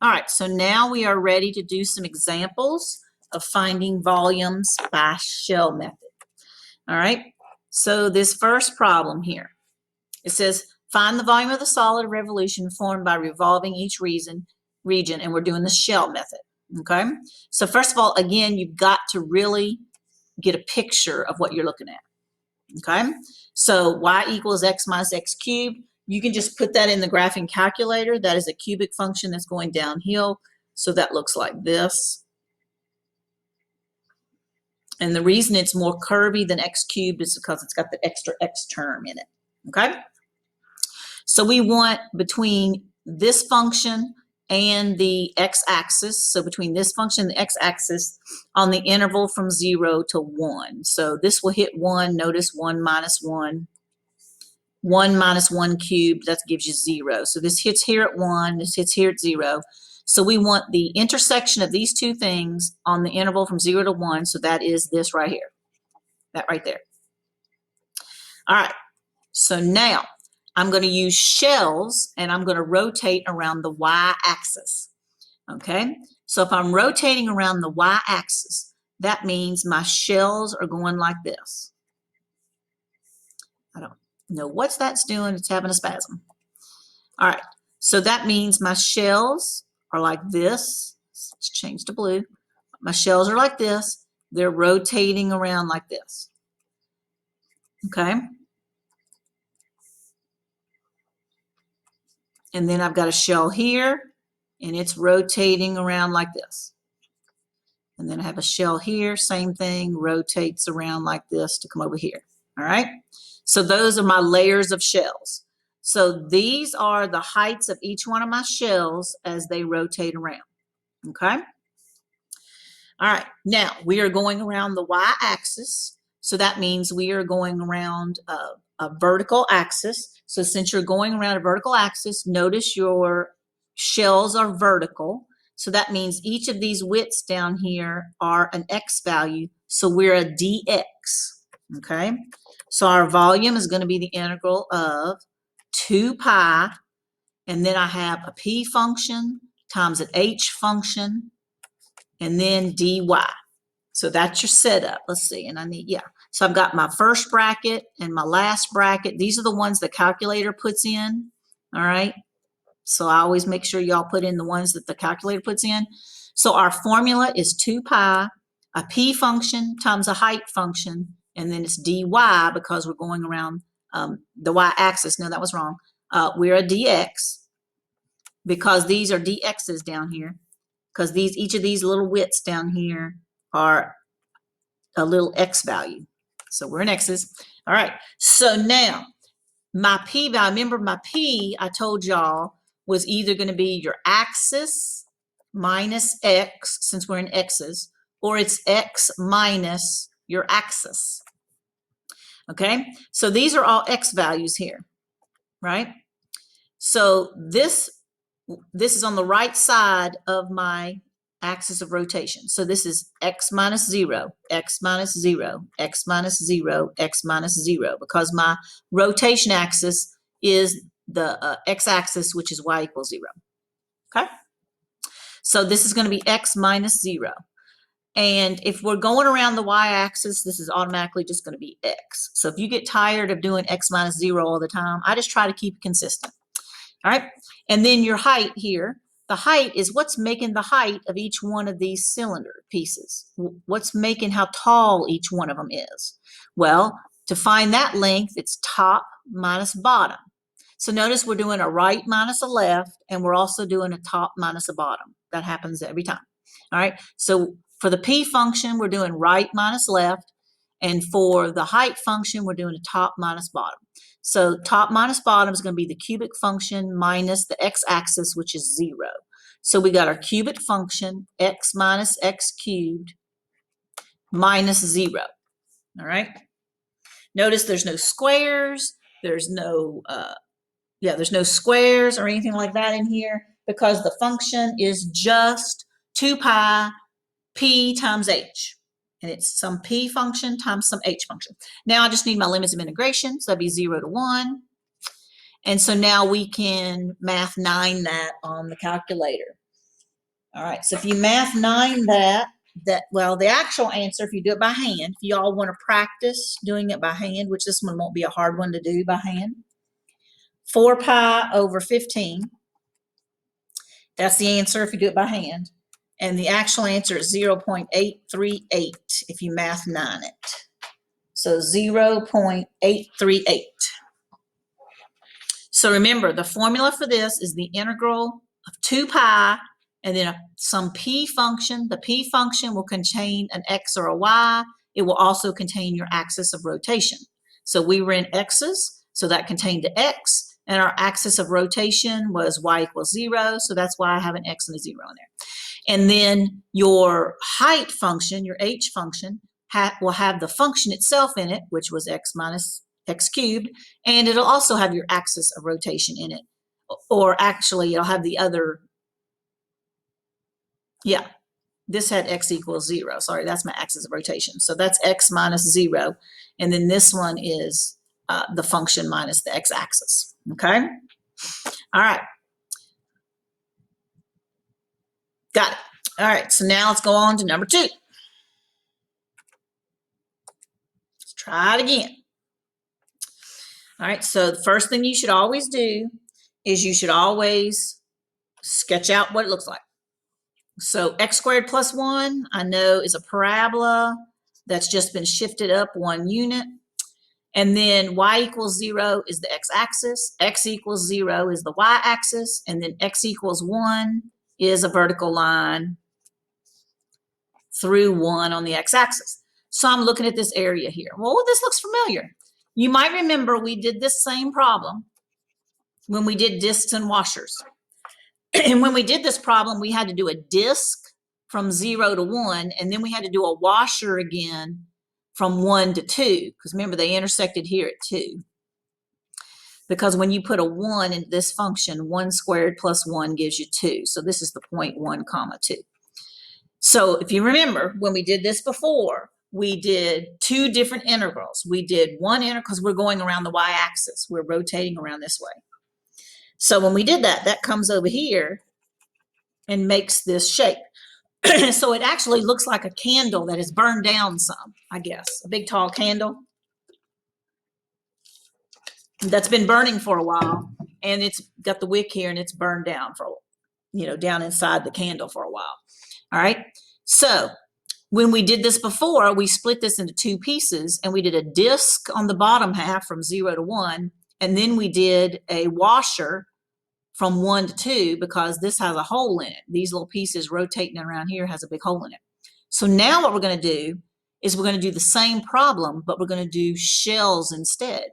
All right, so now we are ready to do some examples of finding volumes by shell method. All right, so this first problem here, it says find the volume of the solid revolution formed by revolving each region, and we're doing the shell method. Okay, so first of all, again, you've got to really get a picture of what you're looking at. Okay, so y equals x minus x cubed. You can just put that in the graphing calculator. That is a cubic function that's going downhill. So that looks like this. And the reason it's more curvy than x cubed is because it's got the extra x term in it. Okay, so we want between this function and the x-axis, so between this function and the x-axis on the interval from 0 to 1. So this will hit 1, notice 1 minus 1. 1 minus 1 cubed, that gives you 0. So this hits here at 1, this hits here at 0. So we want the intersection of these two things on the interval from 0 to 1, so that is this right here, that right there. All right, so now I'm going to use shells and I'm going to rotate around the y-axis. Okay, so if I'm rotating around the y-axis, that means my shells are going like this. I don't know what that's doing, it's having a spasm. All right, so that means my shells are like this. Let's change to blue. My shells are like this. They're rotating around like this. Okay. And then I've got a shell here, and it's rotating around like this. And then I have a shell here, same thing, rotates around like this to come over here. All right. So those are my layers of shells. So these are the heights of each one of my shells as they rotate around. Okay. All right. Now we are going around the y-axis. So that means we are going around a vertical axis. So since you're going around a vertical axis, notice your shells are vertical. So that means each of these widths down here are an x value. So we're a dx. Okay. So our volume is going to be the integral of 2 pi, and then I have a p function times an h function, and then dy. So that's your setup. Let's see, and I need, yeah. So I've got my first bracket and my last bracket. These are the ones the calculator puts in, all right? So I always make sure y'all put in the ones that the calculator puts in. So our formula is 2 pi, a p function times a height function, and then it's dy because we're going around the y-axis. No, that was wrong. We're a dx because these are dx's down here, because each of these little widths down here are a little x value. So we're in x's. All right. So now my p value, remember my p, I told y'all, was either going to be your axis minus x, since we're in x's, or it's x minus your axis. Okay. So these are all x values here, right? So this is on the right side of my axis of rotation. So this is x minus 0, x minus 0, x minus 0, x minus 0, because my rotation axis is the x-axis, which is y equals 0. Okay? So this is going to be x minus 0. And if we're going around the y-axis, this is automatically just going to be x. So if you get tired of doing x minus 0 all the time, I just try to keep it consistent. All right? And then your height here. The height is what's making the height of each one of these cylinder pieces. What's making how tall each one of them is. Well, to find that length, it's top minus bottom. So notice we're doing a right minus a left, and we're also doing a top minus a bottom. That happens every time. All right. So for the p function, we're doing right minus left. And for the height function, we're doing a top minus bottom. So top minus bottom is going to be the cubic function minus the x-axis, which is 0. So we got our cubic function, x minus x cubed, minus 0. All right. Notice there's no squares. There's no, there's no squares or anything like that in here, because the function is just 2 pi p times h. And it's some p function times some h function. Now I just need my limits of integration. So that'd be 0 to 1. And so now we can math 9 that on the calculator. All right, so if you math 9 well, the actual answer, if you do it by hand, if you all want to practice doing it by hand, which this one won't be a hard one to do by hand, 4 pi over 15. That's the answer if you do it by hand. And the actual answer is 0.838 if you math 9 it. So 0.838. So remember, the formula for this is the integral of 2 pi and then some p function. The p function will contain an x or a y. It will also contain your axis of rotation. So we were in x's, so that contained the x, and our axis of rotation was y equals 0, so that's why I have an x and a 0 in there. And then your height function, your h function, will have the function itself in it, which was x minus x cubed, and it'll also have your axis of rotation in it. Or actually, it'll have the other, yeah, this had x equals 0. Sorry, that's my axis of rotation. So that's x minus 0, and then this one is the function minus the x-axis, okay? All right. Got it. All right, so now let's go on to number 2. Let's try it again. All right, so the first thing you should always do is you should always sketch out what it looks like. So x squared plus 1, I know, is a parabola that's just been shifted up 1 unit. And then y equals 0 is the x-axis, x equals 0 is the y-axis, and then x equals 1 is a vertical line through 1 on the x-axis. So I'm looking at this area here. Well, this looks familiar. You might remember we did this same problem when we did discs and washers. And when we did this problem, we had to do a disc from 0 to 1, and then we had to do a washer again from 1 to 2, because remember they intersected here at 2. Because when you put a 1 in this function, 1 squared plus 1 gives you 2. So this is the point 1 comma 2. So if you remember, when we did this before, we did 2 different integrals. We did one integral, because we're going around the y-axis. We're rotating around this way. So when we did that, that comes over here and makes this shape. So it actually looks like a candle that has burned down some, I guess. A big tall candle that's been burning for a while, and it's got the wick here and it's burned down for, down inside the candle for a while. All right. So when we did this before, we split this into 2 pieces, and we did a disc on the bottom half from 0 to 1, and then we did a washer from 1 to 2 because this has a hole in it. These little pieces rotating around here has a big hole in it. So now what we're going to do is we're going to do the same problem, but we're going to do shells instead.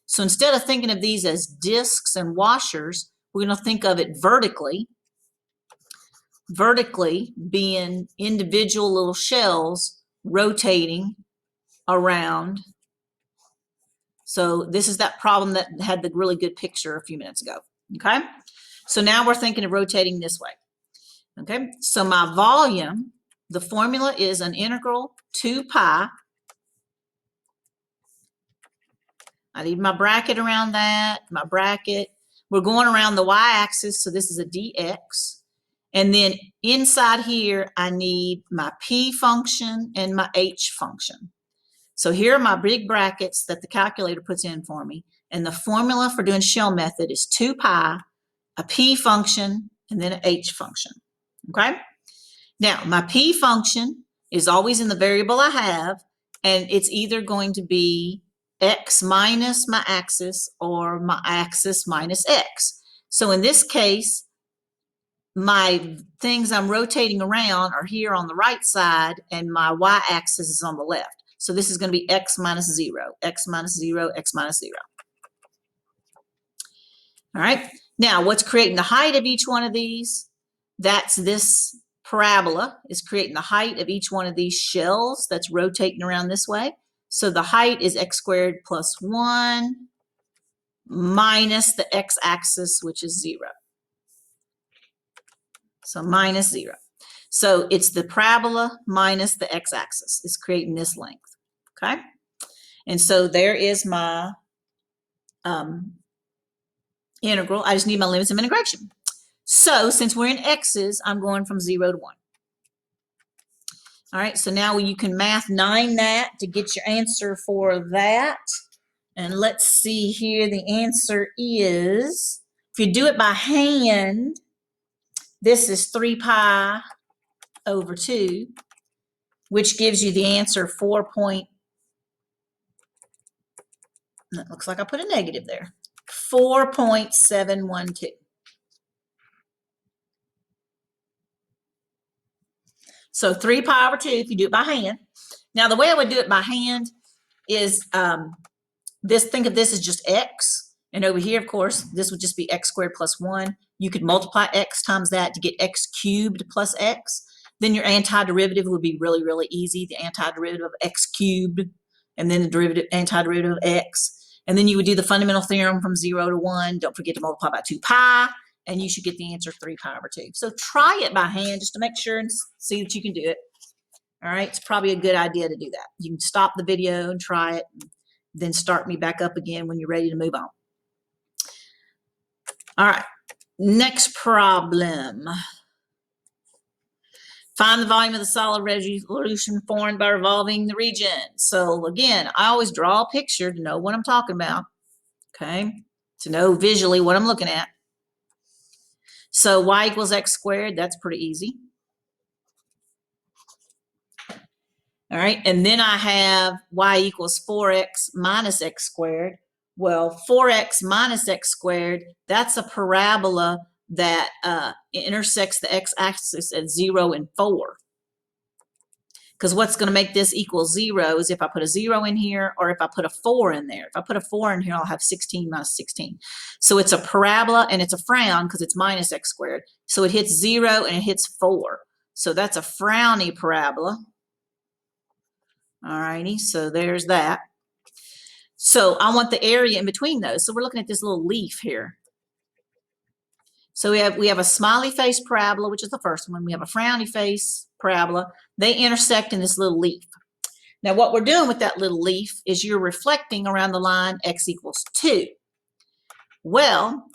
So instead of thinking of these as discs and washers, we're going to think of it vertically being individual little shells rotating around. So this is that problem that had the really good picture a few minutes ago, okay? So now we're thinking of rotating this way, okay? So my volume, the formula is an integral 2 pi. I need my bracket around that, my bracket. We're going around the y-axis, so this is a dx. And then inside here, I need my p function and my h function. So here are my big brackets that the calculator puts in for me. And the formula for doing shell method is 2 pi, a p function, and then an h function, okay? Now, my p function is always in the variable I have, and it's either going to be x minus my axis or my axis minus x. So in this case, my things I'm rotating around are here on the right side, and my y-axis is on the left. So this is going to be x minus 0, x minus 0, x minus 0. All right. Now, what's creating the height of each one of these? That's this parabola is creating the height of each one of these shells that's rotating around this way. So the height is x squared plus 1 minus the x-axis, which is 0. So minus 0. So it's the parabola minus the x-axis is creating this length, okay? And so there is my integral. I just need my limits of integration. So since we're in x's, I'm going from 0 to 1. All right, so now you can math 9 that to get your answer for that. And let's see here, the answer is, if you do it by hand, this is 3 pi over 2, which gives you the answer 4 point, that looks like I put a negative there, 4.712. So 3 pi over 2 if you do it by hand. Now the way I would do it by hand is think of this as just x. And over here, of course, this would just be x squared plus 1. You could multiply x times that to get x cubed plus x. Then your antiderivative would be really, really easy. The antiderivative of x cubed, and then the antiderivative of x. And then you would do the fundamental theorem from 0 to 1. Don't forget to multiply by 2 pi, and you should get the answer 3 pi over 2. So try it by hand just to make sure and see that you can do it. All right, it's probably a good idea to do that. You can stop the video and try it, and then start me back up again when you're ready to move on. All right, next problem. Find the volume of the solid resolution formed by revolving the region. So again, I always draw a picture to know what I'm talking about, okay? To know visually what I'm looking at. So y equals x squared, that's pretty easy. All right, and then I have y equals 4x minus x squared. Well, 4x minus x squared, that's a parabola that intersects the x-axis at 0 and 4. Because what's going to make this equal 0 is if I put a 0 in here or if I put a 4 in there. If I put a 4 in here, I'll have 16 minus 16. So it's a parabola and it's a frown because it's minus x squared. So it hits 0 and it hits 4. So that's a frowny parabola. All righty, so there's that. So I want the area in between those. So we're looking at this little leaf here. So we have a smiley face parabola, which is the first one. We have a frowny face parabola. They intersect in this little leaf. Now what we're doing with that little leaf is you're reflecting around the line x equals 2. Well,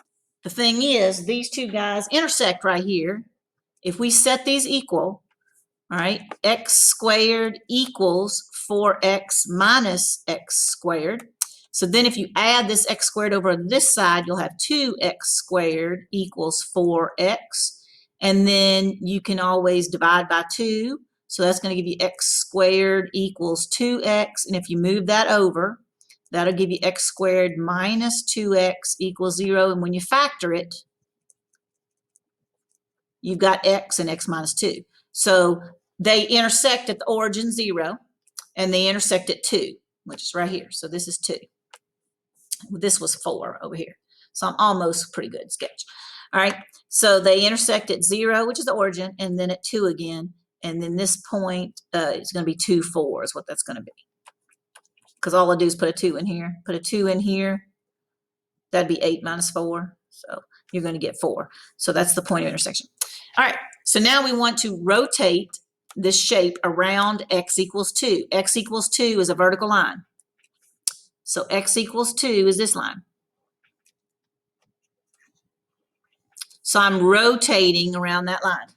the thing is, these two guys intersect right here. If we set these equal, all right, x squared equals 4x minus x squared. So then if you add this x squared over on this side, you'll have 2x squared equals 4x. And then you can always divide by 2. So that's going to give you x squared equals 2x. And if you move that over, that'll give you x squared minus 2x equals 0. And when you factor it, you've got x and x minus 2. So they intersect at the origin 0, and they intersect at 2, which is right here. So this is 2. This was 4 over here. So I'm almost pretty good sketch. All right, so they intersect at 0, which is the origin, and then at 2 again. And then this point is going to be 2, 4 is what that's going to be. Because all I do is put a 2 in here. Put a 2 in here. That'd be 8 minus 4. So you're going to get 4. So that's the point of intersection. All right, so now we want to rotate this shape around x equals 2. X equals 2 is a vertical line. So x equals 2 is this line. So I'm rotating around that line.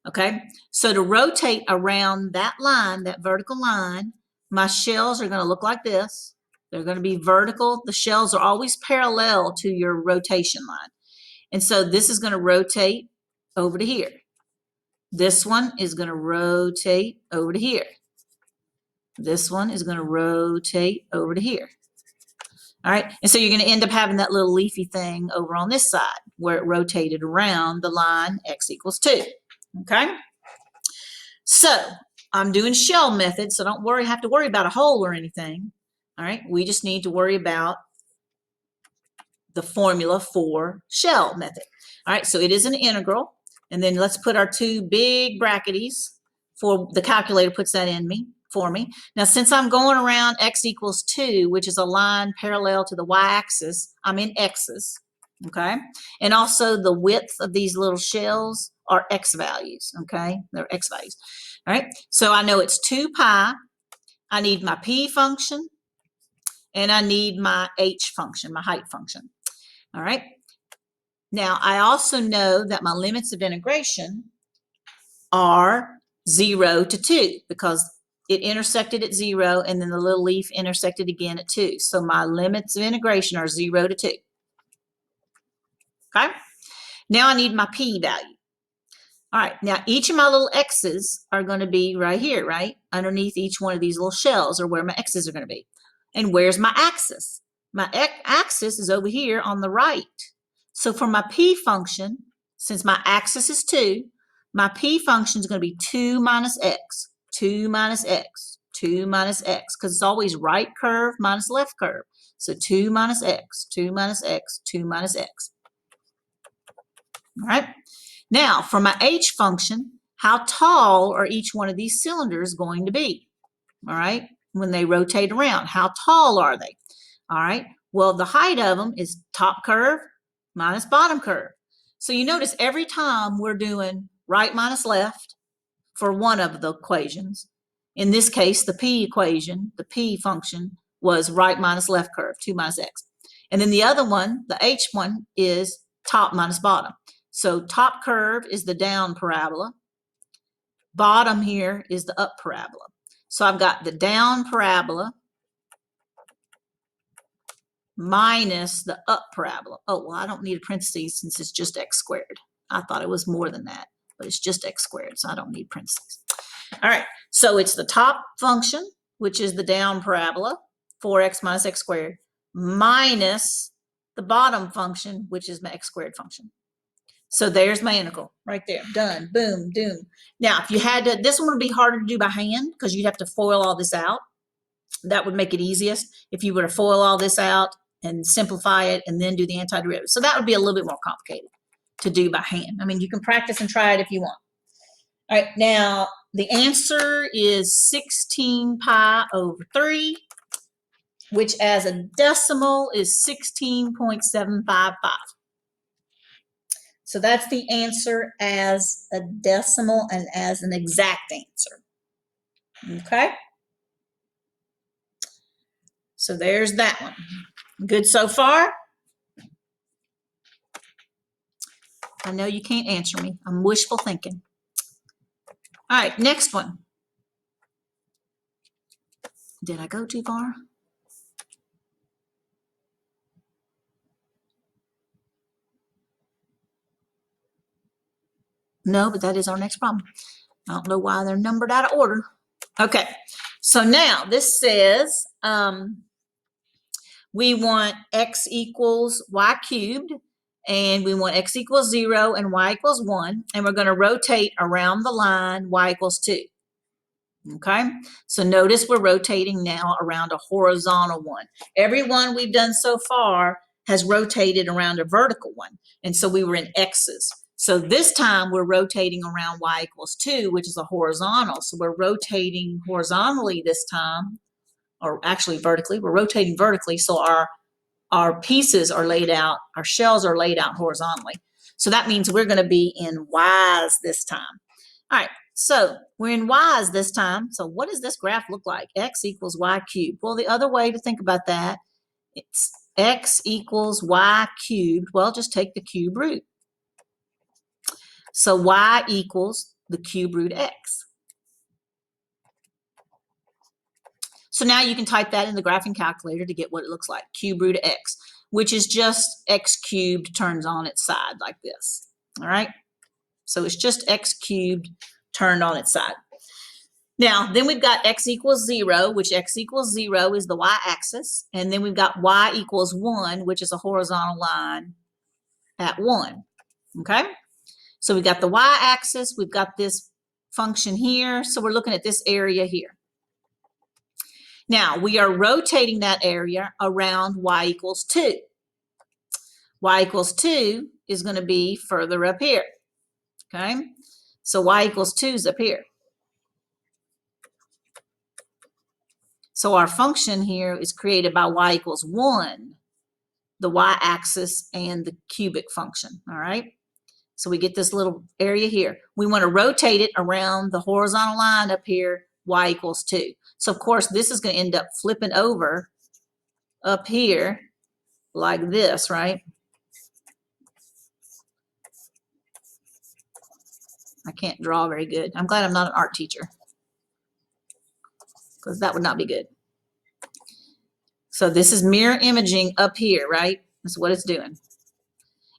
Okay, so to rotate around that line, that vertical line, my shells are going to look like this. They're going to be vertical. The shells are always parallel to your rotation line. And so this is going to rotate over to here. This one is going to rotate over to here. This one is going to rotate over to here. All right, and so you're going to end up having that little leafy thing over on this side where it rotated around the line x equals 2. Okay, so I'm doing shell method, so don't have to worry about a hole or anything. All right, we just need to worry about the formula for shell method. All right, so it is an integral, and then let's put our two big bracketies for the calculator puts that in for me. Now, since I'm going around x equals 2, which is a line parallel to the y-axis, I'm in x's, okay? And also the width of these little shells are x values, okay? They're x values. All right, so I know it's 2 pi. I need my p function, and I need my h function, my height function. All right, Now, I also know that my limits of integration are 0 to 2 because it intersected at 0 and then the little leaf intersected again at 2. So my limits of integration are 0 to 2. Okay? Now I need my p value. All right, now each of my little x's are going to be right here, right? Underneath each one of these little shells are where my x's are going to be. And where's my axis? My axis is over here on the right. So for my p function, since my axis is 2, my p function is going to be 2 minus x, 2 minus x, 2 minus x, because it's always right curve minus left curve. So 2 minus x, 2 minus x, 2 minus x. All right. Now, for my h function, how tall are each one of these cylinders going to be? All right, when they rotate around, how tall are they? All right, well, the height of them is top curve minus bottom curve. So you notice every time we're doing right minus left for one of the equations. In this case, the p equation, the p function, was right minus left curve, 2 minus x. And then the other one, the h one, is top minus bottom. So top curve is the down parabola. Bottom here is the up parabola. So I've got the down parabola minus the up parabola. Oh, well, I don't need a parentheses since it's just x squared. I thought it was more than that, but it's just x squared, so I don't need parentheses. All right, so it's the top function, which is the down parabola, 4x minus x squared, minus the bottom function, which is my x squared function. So there's my integral right there. Done. Boom, doom. Now, if you had to, this one would be harder to do by hand because you'd have to FOIL all this out. That would make it easiest if you were to FOIL all this out and simplify it and then do the antiderivative. So that would be a little bit more complicated to do by hand. I mean, you can practice and try it if you want. All right, now the answer is 16 pi over 3, which as a decimal is 16.755. So that's the answer as a decimal and as an exact answer. Okay? So there's that one. Good so far? I know you can't answer me. I'm wishful thinking. All right, next one. Did I go too far? No, but that is our next problem. I don't know why they're numbered out of order. Okay, so now this says we want x equals y cubed, and we want x equals 0 and y equals 1, and we're going to rotate around the line y equals 2. Okay, so notice we're rotating now around a horizontal one. Every one we've done so far has rotated around a vertical one, and so we were in x's. So this time we're rotating around y equals 2, which is a horizontal. So we're rotating horizontally this time, or actually vertically. We're rotating vertically, so our pieces are laid out, our shells are laid out horizontally. So that means we're going to be in y's this time. All right, so we're in y's this time. So what does this graph look like? X equals y cubed. Well, the other way to think about that, it's x equals y cubed. Well, just take the cube root. So y equals the cube root x. So now you can type that in the graphing calculator to get what it looks like, cube root of x, which is just x cubed turns on its side like this. All right, so it's just x cubed turned on its side. Now, then we've got x equals 0, which x equals 0 is the y-axis, and then we've got y equals 1, which is a horizontal line at 1, okay? So we've got the y-axis, we've got this function here, so we're looking at this area here. Now, we are rotating that area around y equals 2. Y equals 2 is going to be further up here, okay? So y equals 2 is up here. So our function here is created by y equals 1, the y-axis and the cubic function, all right? So we get this little area here. We want to rotate it around the horizontal line up here, y equals 2. So, of course, this is going to end up flipping over up here like this, right? I can't draw very good. I'm glad I'm not an art teacher, because that would not be good. So this is mirror imaging up here, right? That's what it's doing.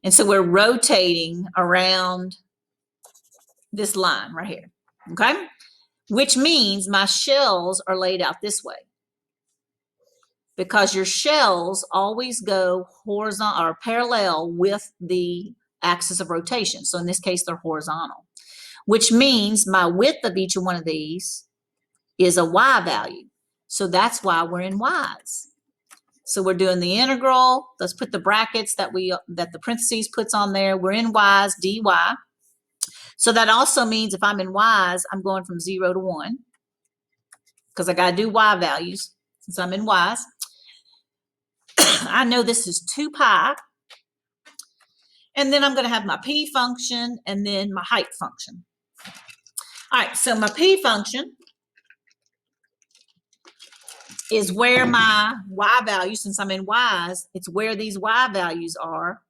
And so we're rotating around this line right here, okay? Which means my shells are laid out this way, because your shells always go horizontal or parallel with the axis of rotation. So in this case, they're horizontal, which means my width of each one of these is a y value. So that's why we're in y's. So we're doing the integral. Let's put the brackets that the parentheses puts on there. We're in y's, dy. So that also means if I'm in y's, I'm going from 0 to 1, because I got to do y values since I'm in y's. I know this is 2 pi. And then I'm going to have my p function and then my height function. All right, so my p function is where my y values, since I'm in y's, it's where these y values are,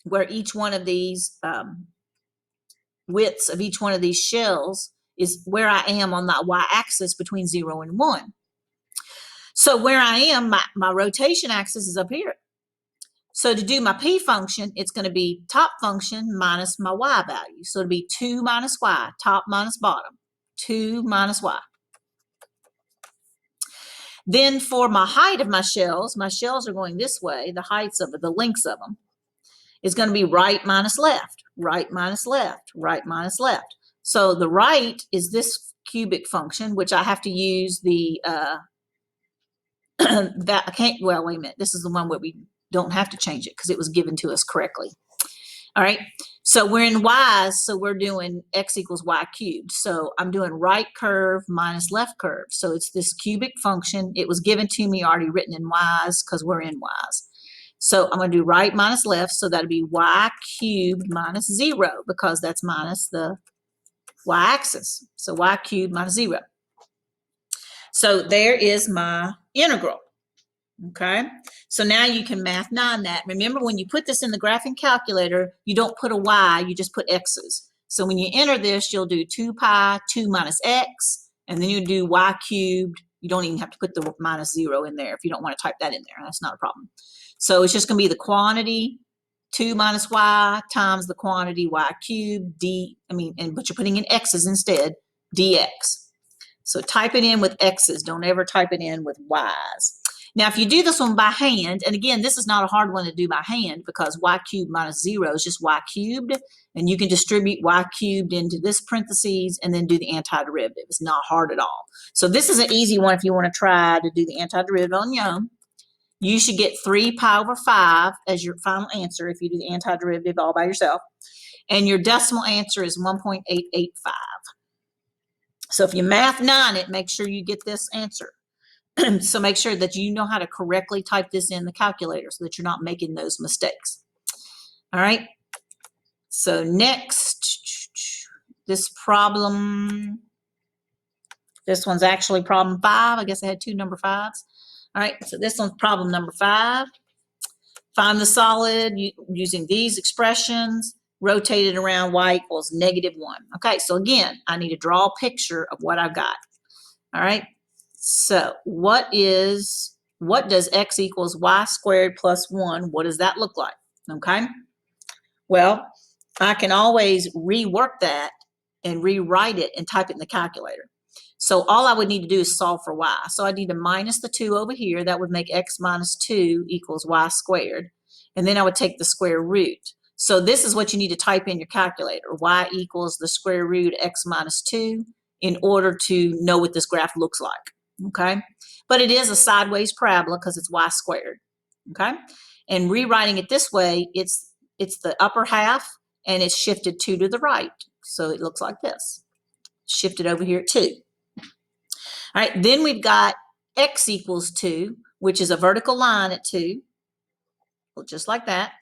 where each one of these widths of each one of these shells is where I am on that y-axis between 0 and 1. So where I am, my rotation axis is up here. So to do my p function, it's going to be top function minus my y value. So it'll be 2 minus y, top minus bottom, 2 minus y. Then for my height of my shells are going this way, the heights of it, the lengths of them, is going to be right minus left, right minus left, right minus left. So the right is this cubic function, which I have to use the, that I can't, well, wait a minute. This is the one where we don't have to change it because it was given to us correctly. All right, so we're in y's, so we're doing x equals y cubed. So I'm doing right curve minus left curve. So it's this cubic function. It was given to me already written in y's because we're in y's. So I'm going to do right minus left, so that'll be y cubed minus 0, because that's minus the y-axis. So y cubed minus 0. So there is my integral. Okay, so now you can math 9 that. Remember, when you put this in the graphing calculator, you don't put a y, you just put x's. So when you enter this, you'll do 2 pi, 2 minus x, and then you do y cubed. You don't even have to put the minus 0 in there if you don't want to type that in there. That's not a problem. So it's just going to be the quantity 2 minus y times the quantity y cubed but you're putting in x's instead, dx. So type it in with x's. Don't ever type it in with y's. Now, if you do this one by hand, and again, this is not a hard one to do by hand because y cubed minus 0 is just y cubed, and you can distribute y cubed into this parentheses and then do the antiderivative. It's not hard at all. So this is an easy one if you want to try to do the antiderivative on your own. You should get 3 pi over 5 as your final answer if you do the antiderivative all by yourself. And your decimal answer is 1.885. So if you math 9 it, make sure you get this answer. So make sure that you know how to correctly type this in the calculator so that you're not making those mistakes. All right. So next, this problem, this one's actually problem 5. I guess I had 2 number 5s. All right. So this one's problem number 5. Find the solid using these expressions, rotated around y equals -1. Okay. So again, I need to draw a picture of what I've got. All right. So what does x equals y squared plus 1, what does that look like? Okay. Well, I can always rework that and rewrite it and type it in the calculator. So all I would need to do is solve for y. So I need to minus the 2 over here. That would make x minus 2 equals y squared. And then I would take the square root. So this is what you need to type in your calculator. Y equals the square root of x minus 2 in order to know what this graph looks like. Okay, but it is a sideways parabola because it's y squared. Okay, and rewriting it this way, it's the upper half and it's shifted 2 to the right, so it looks like this. Shifted over here at 2. All right, then we've got x equals 2, which is a vertical line at 2, just like that.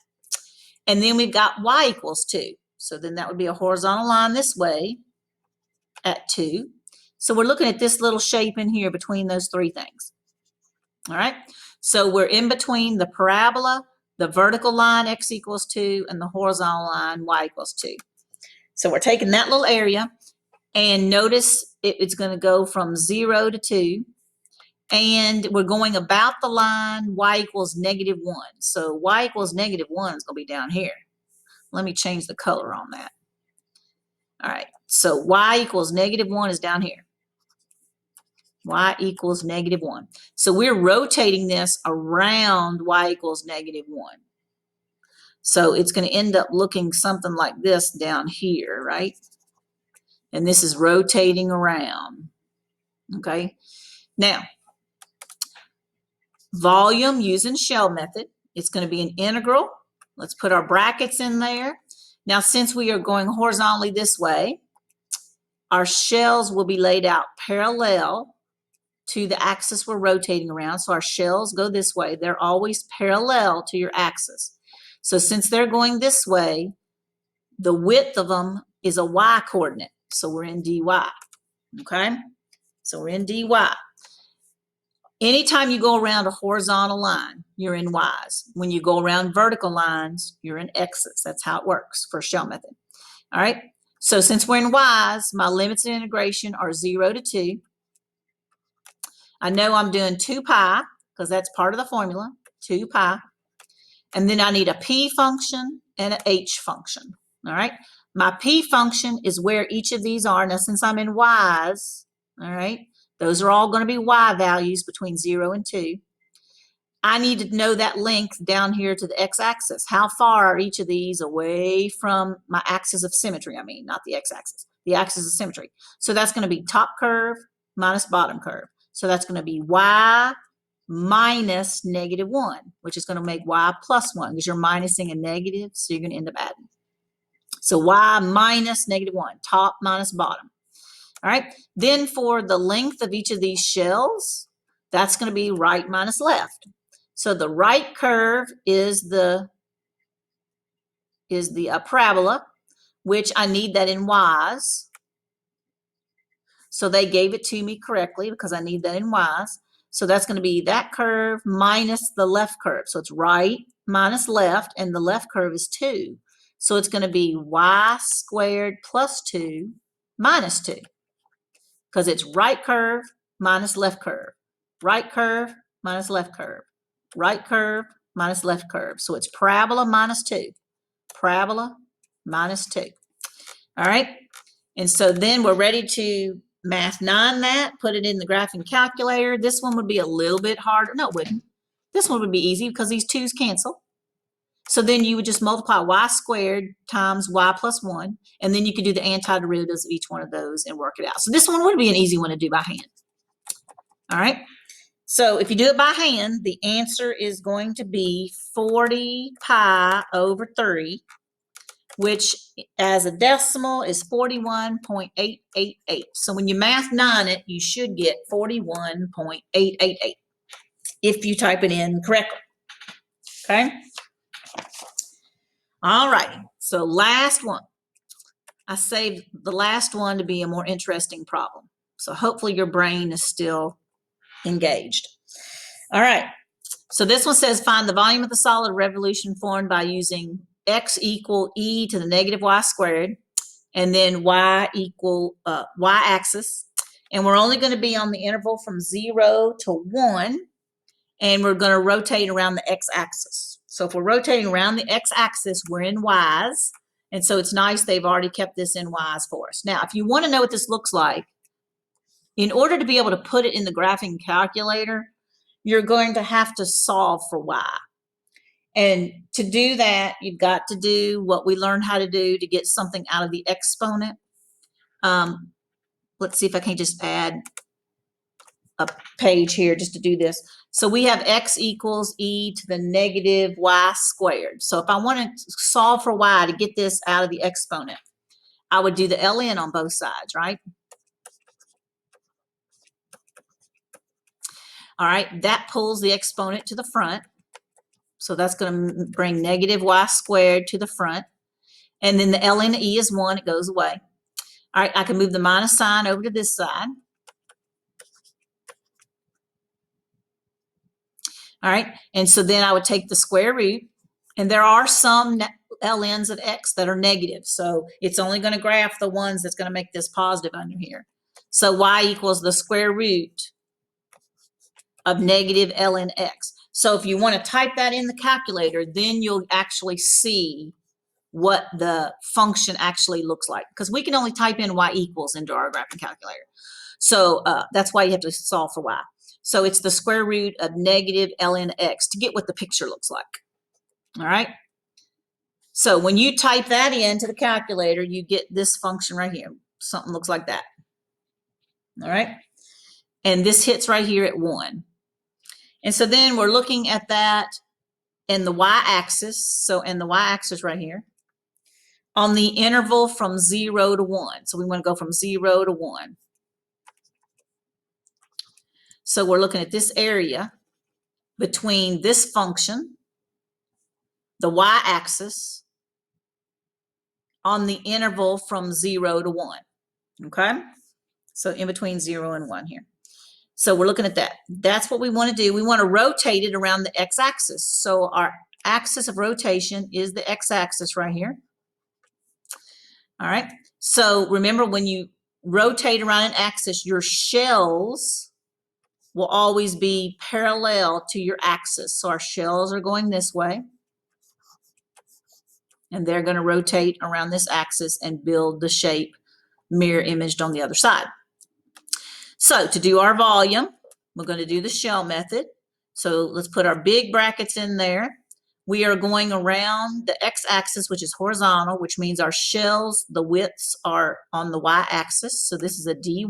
And then we've got y equals 2, so then that would be a horizontal line this way at 2. So we're looking at this little shape in here between those 3 things. All right, so we're in between the parabola, the vertical line x equals 2, and the horizontal line y equals 2. So we're taking that little area, and notice it's going to go from 0 to 2. And we're going about the line y equals -1. So y equals -1 is going to be down here. Let me change the color on that. All right, so y equals -1 is down here. Y equals -1. So we're rotating this around y equals -1. So it's going to end up looking something like this down here, right? And this is rotating around. Okay, now volume using shell method. It's going to be an integral. Let's put our brackets in there. Now, since we are going horizontally this way, our shells will be laid out parallel to the axis we're rotating around. So our shells go this way. They're always parallel to your axis. So since they're going this way, the width of them is a y coordinate. So we're in dy. Okay? So we're in dy. Anytime you go around a horizontal line, you're in y's. When you go around vertical lines, you're in x's. That's how it works for shell method. All right? So since we're in y's, my limits of integration are 0 to 2. I know I'm doing 2 pi because that's part of the formula, 2 pi. And then I need a p function and an h function. All right? My p function is where each of these are. Now, since I'm in y's, all right, those are all going to be y values between 0 and 2. I need to know that length down here to the x-axis. How far are each of these away from my axis of symmetry? I mean, not the x-axis, the axis of symmetry. So that's going to be top curve minus bottom curve. So that's going to be y minus -1, which is going to make y plus 1 because you're minusing a negative, so you're going to end up adding. So y minus -1, top minus bottom. All right. Then for the length of each of these shells, that's going to be right minus left. So the right curve is the parabola, which I need that in y's. So they gave it to me correctly because I need that in y's. So that's going to be that curve minus the left curve. So it's right minus left, and the left curve is 2. So it's going to be y squared plus 2 minus 2 because it's right curve minus left curve, right curve minus left curve, right curve minus left curve. So it's parabola minus 2, parabola minus 2. All right, and so then we're ready to math 9 that, put it in the graphing calculator. This one would be a little bit harder. No, it wouldn't. This one would be easy because these 2's cancel. So then you would just multiply y squared times y plus 1, and then you could do the antiderivatives of each one of those and work it out. So this one would be an easy one to do by hand. All right. So if you do it by hand, the answer is going to be 40 pi over 3, which as a decimal is 41.888. So when you math 9 it, you should get 41.888 if you type it in correctly. Okay? All right, so last one. I saved the last one to be a more interesting problem. So hopefully your brain is still engaged. All right, so this one says find the volume of the solid revolution formed by using x equal e to the negative y squared, and then y equal y-axis. And we're only going to be on the interval from 0 to 1, and we're going to rotate around the x-axis. So if we're rotating around the x-axis, we're in y's, and so it's nice they've already kept this in y's for us. Now, if you want to know what this looks like, in order to be able to put it in the graphing calculator, you're going to have to solve for y. And to do that, you've got to do what we learned how to do to get something out of the exponent. Let's see if I can just add a page here just to do this. So we have x equals e to the negative y squared. So if I want to solve for y to get this out of the exponent, I would do the ln on both sides, right? All right, that pulls the exponent to the front. So that's going to bring negative y squared to the front. And then the ln of e is 1, it goes away. All right, I can move the minus sign over to this side. All right, and so then I would take the square root, and there are some ln's of x that are negative. So it's only going to graph the ones that's going to make this positive under here. So y equals the square root of negative ln x. So if you want to type that in the calculator, then you'll actually see what the function actually looks like, because we can only type in y equals into our graphing calculator. So that's why you have to solve for y. So it's the square root of negative ln x to get what the picture looks like. All right. So when you type that into the calculator, you get this function right here. Something looks like that. All right. And this hits right here at 1. And so then we're looking at that in the y-axis. So in the y-axis right here, on the interval from 0 to 1. So we want to go from 0 to 1. So we're looking at this area between this function, the y-axis, on the interval from 0 to 1. Okay? So in between 0 and 1 here. So we're looking at that. That's what we want to do. We want to rotate it around the x-axis. So our axis of rotation is the x-axis right here. All right. So remember, when you rotate around an axis, your shells will always be parallel to your axis. So our shells are going this way, and they're going to rotate around this axis and build the shape mirror imaged on the other side. So to do our volume, we're going to do the shell method. So let's put our big brackets in there. We are going around the x-axis, which is horizontal, which means our shells, the widths are on the y-axis. So this is a dy.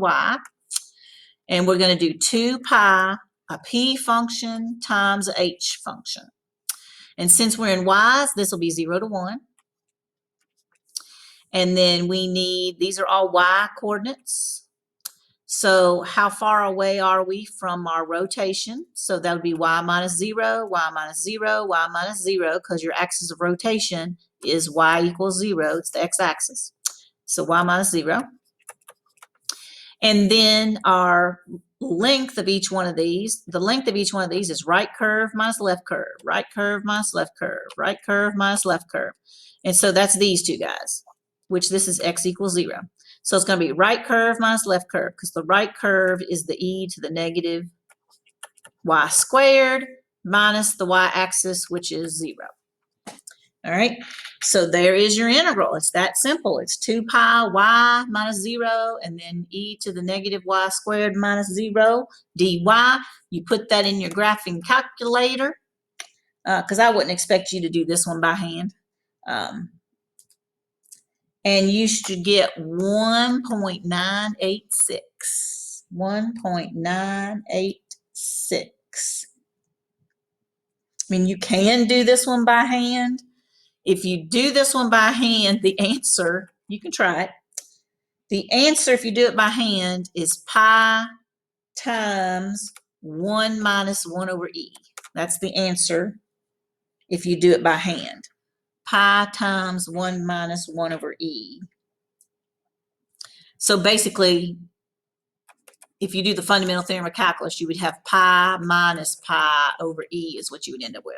And we're going to do 2 pi, a p function times a h function. And since we're in y's, this will be 0 to 1. And then we need, these are all y coordinates. So how far away are we from our rotation? So that would be y minus 0, y minus 0, y minus 0, because your axis of rotation is y equals 0. It's the x-axis. So y minus 0. And then our length of each one of these, the length of each one of these is right curve minus left curve, right curve minus left curve, right curve minus left curve. And so that's these two guys, which this is x equals 0. So it's going to be right curve minus left curve, because the right curve is the e to the negative y squared minus the y-axis, which is 0. All right, so there is your integral. It's that simple. It's 2 pi y minus 0, and then e to the negative y squared minus 0 dy. You put that in your graphing calculator, because I wouldn't expect you to do this one by hand. And you should get 1.986. 1.986. I mean, you can do this one by hand. If you do this one by hand, the answer, you can try it. The answer, if you do it by hand, is pi times 1 minus 1 over e. That's the answer if you do it by hand. Pi times 1 minus 1 over e. So basically, if you do the fundamental theorem of calculus, you would have pi minus pi over e is what you would end up with.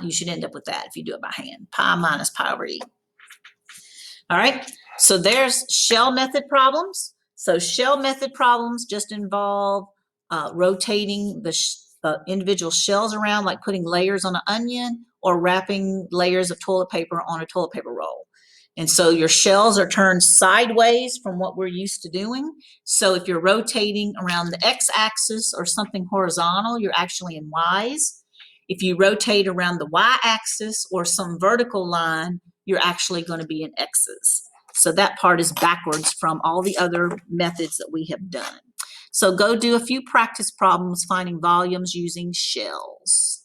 You should end up with that if you do it by hand. Pi minus pi over e. All right, so there's shell method problems. So shell method problems just involve rotating the individual shells around, like putting layers on an onion or wrapping layers of toilet paper on a toilet paper roll. And so your shells are turned sideways from what we're used to doing. So if you're rotating around the x-axis or something horizontal, you're actually in y's. If you rotate around the y-axis or some vertical line, you're actually going to be in x's. So that part is backwards from all the other methods that we have done. So go do a few practice problems finding volumes using shells.